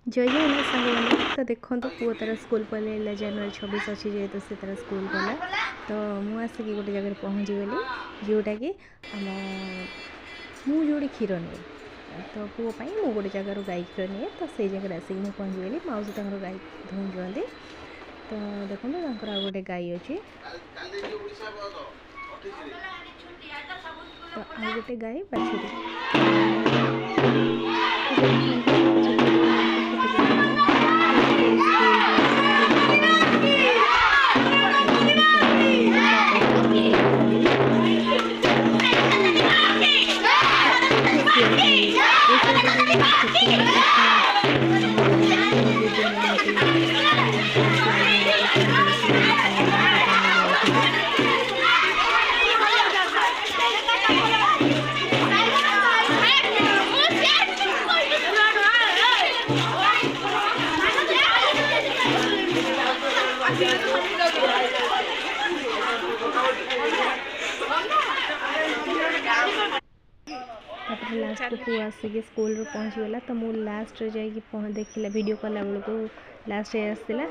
जय जगन्नाथ सांग मैंने तो देखो तो पुओ तार स्कूल पलैला जनवरी 26 अच्छी जेहतु से तार स्कूल गला तो मुझे आसिक गोटे जगह पहुँची गली जोटा कि आम मुझे क्षीर निए तो पुओ मुझे गोटे जगार गाई क्षीर निए तो से जगह आसिक मुझे पहुँची गली मौसी तक गाई धुँचुँच तो देखो आ गोटे गाई अच्छी तो आ गोटे गाई बाछुरी तापर लास्ट को आसिक स्कूल पहुँची गला तो मुझे लास्ट जा देखला वीडियो कला बेलू लास्ट आसला